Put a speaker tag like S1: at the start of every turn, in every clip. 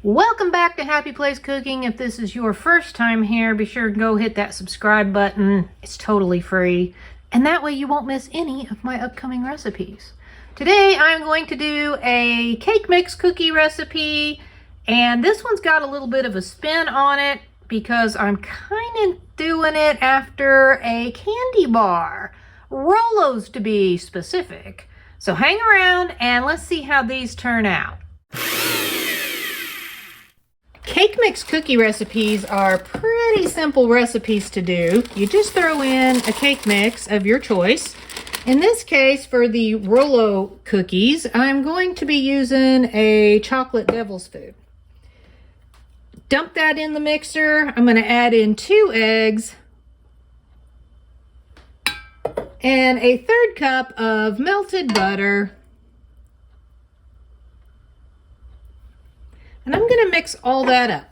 S1: Welcome back to Happy Place Cooking. If this is your first time here, be sure to go hit that subscribe button. It's totally free, and that way you won't miss any of my upcoming recipes. Today I'm going to do a cake mix cookie recipe, and this one's got a little bit of a spin on it because I'm kind of doing it after a candy bar, Rolo's to be specific. So hang around and let's see how these turn out. Cake mix cookie recipes are pretty simple recipes to do. You just throw in a cake mix of your choice. In this case, for the Rolo cookies, I'm going to be using a chocolate devil's food. Dump that in the mixer. I'm going to add in 2 eggs and a 1/3 cup of melted butter. And I'm going to mix all that up.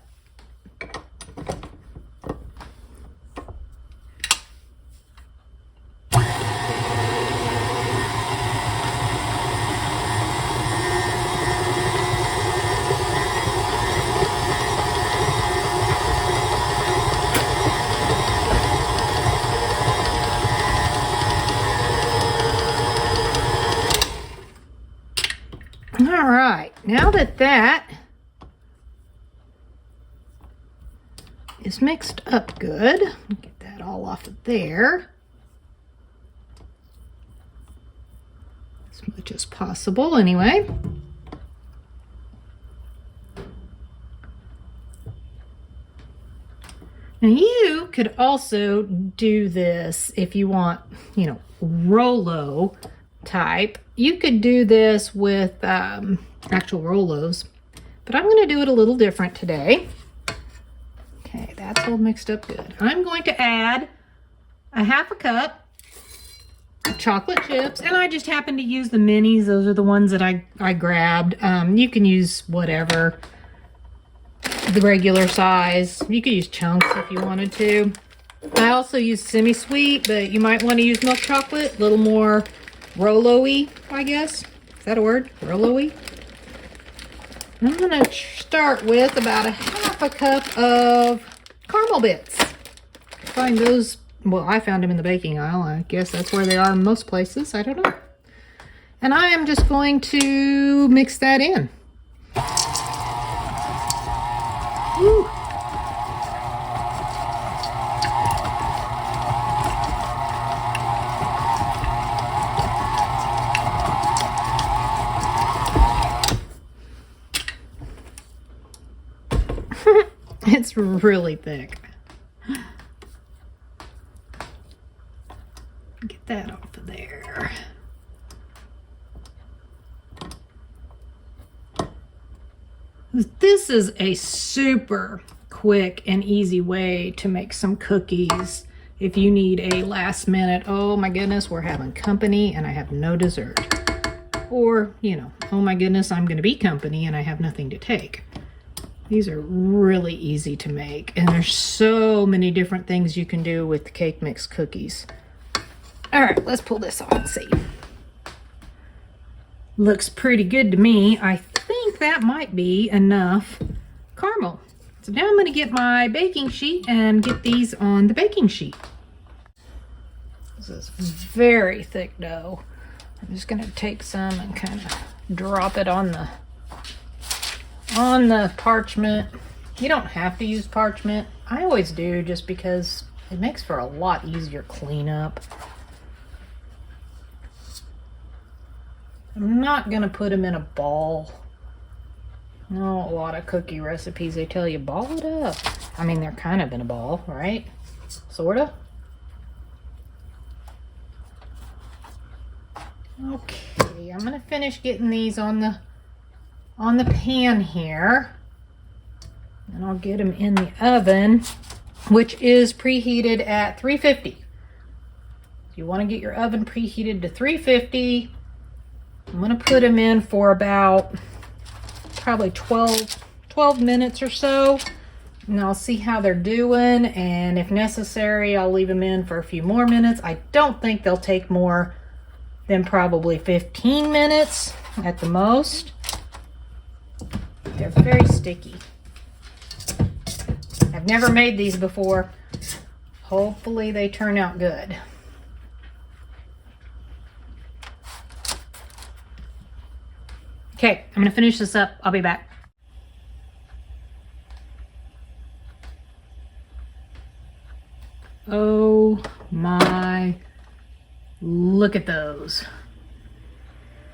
S1: All right, now that is mixed up good, get that all off of there as much as possible anyway. Now you could also do this if you want, Rolo type. You could do this with actual Rolos, but I'm going to do it a little different today. Okay, that's all mixed up good. I'm going to add a 1/2 cup of chocolate chips, and I just happen to use the minis. Those are the ones that I grabbed. You can use whatever, the regular size. You could use chunks if you wanted to. I also use semi-sweet, but you might want to use milk chocolate, a little more Rolo-y, I guess. Is that a word? Rolo-y? I'm going to start with about a 1/2 cup of caramel bits. Find those, well, I found them in the baking aisle. I guess that's where they are in most places. I don't know. And I am just going to mix that in. Woo. It's really thick. Get that off of there. This is a super quick and easy way to make some cookies if you need a last minute, oh my goodness, we're having company and I have no dessert. Or, oh my goodness, I'm going to be company and I have nothing to take. These are really easy to make, and there's so many different things you can do with cake mix cookies. All right, let's pull this off and see. Looks pretty good to me. I think that might be enough caramel. So now I'm going to get my baking sheet and get these on the baking sheet. This is very thick dough. I'm just going to take some and kind of drop it on the parchment. You don't have to use parchment. I always do just because it makes for a lot easier cleanup. I'm not gonna put them in a ball. No, a lot of cookie recipes, they tell you ball it up. I mean, they're kind of in a ball, right? Sorta. Okay, I'm gonna finish getting these on the pan here, and I'll get them in the oven, which is preheated at 350. If you want to get your oven preheated to 350, I'm going to put them in for about probably 12 minutes or so, and I'll see how they're doing, and if necessary, I'll leave them in for a few more minutes. I don't think they'll take more than probably 15 minutes at the most. They're very sticky. I've never made these before. Hopefully they turn out good. Okay, I'm gonna finish this up. I'll be back. Oh my, look at those.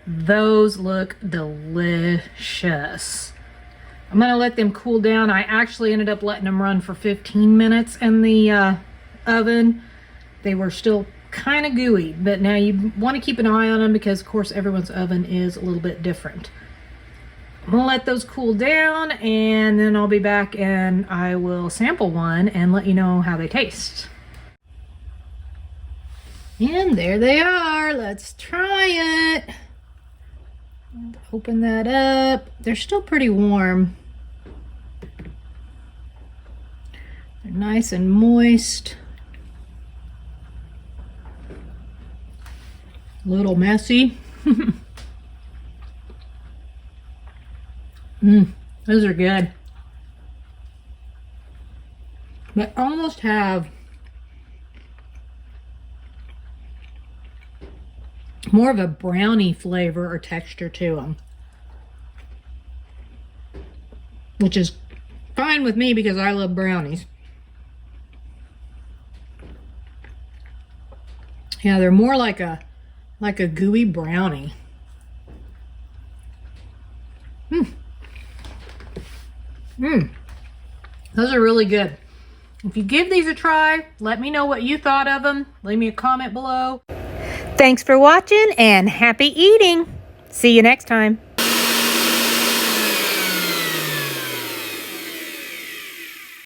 S1: Those look delicious. I'm gonna let them cool down. I actually ended up letting them run for 15 minutes in the oven. They were still kind of gooey, but now you want to keep an eye on them because of course everyone's oven is a little bit different. I'm gonna let those cool down and then I'll be back and I will sample one and let you know how they taste. And there they are. Let's try it. Open that up. They're still pretty warm. They're nice and moist. A little messy. Those are good. They almost have more of a brownie flavor or texture to them, which is fine with me because I love brownies. Yeah, they're more like a gooey brownie. Those are really good. If you give these a try, let me know what you thought of them. Leave me a comment below. Thanks for watching and happy eating. See you next time.